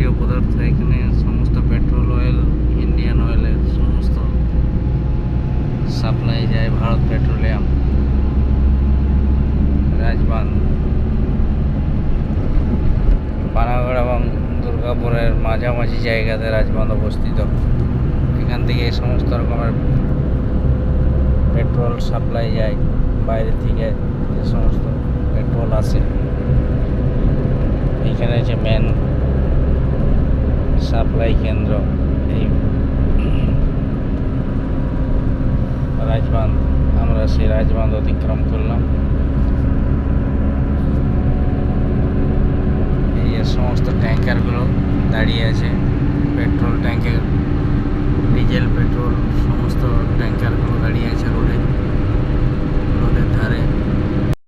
জাতীয় পদার্থ, এখানে সমস্ত পেট্রোল, অয়েল, ইন্ডিয়ান অয়েলের সমস্ত সাপ্লাই যায় ভারত পেট্রোলিয়াম। রাজবাঁধ পানাগড় এবং দুর্গাপুরের মাঝামাঝি জায়গাতে রাজবাঁধ অবস্থিত। এখান থেকে সমস্ত রকমের পেট্রোল সাপ্লাই যায়, বাইরে থেকে যে সমস্ত পেট্রোল আসে। এইখানে যে মেন সাপ্লাই কেন্দ্র এই রাজবাঁধ। আমরা সেই রাজবাঁধ অতিক্রম করলাম। এই যে সমস্ত ট্যাঙ্কারগুলো দাঁড়িয়ে আছে, পেট্রোল ট্যাঙ্কের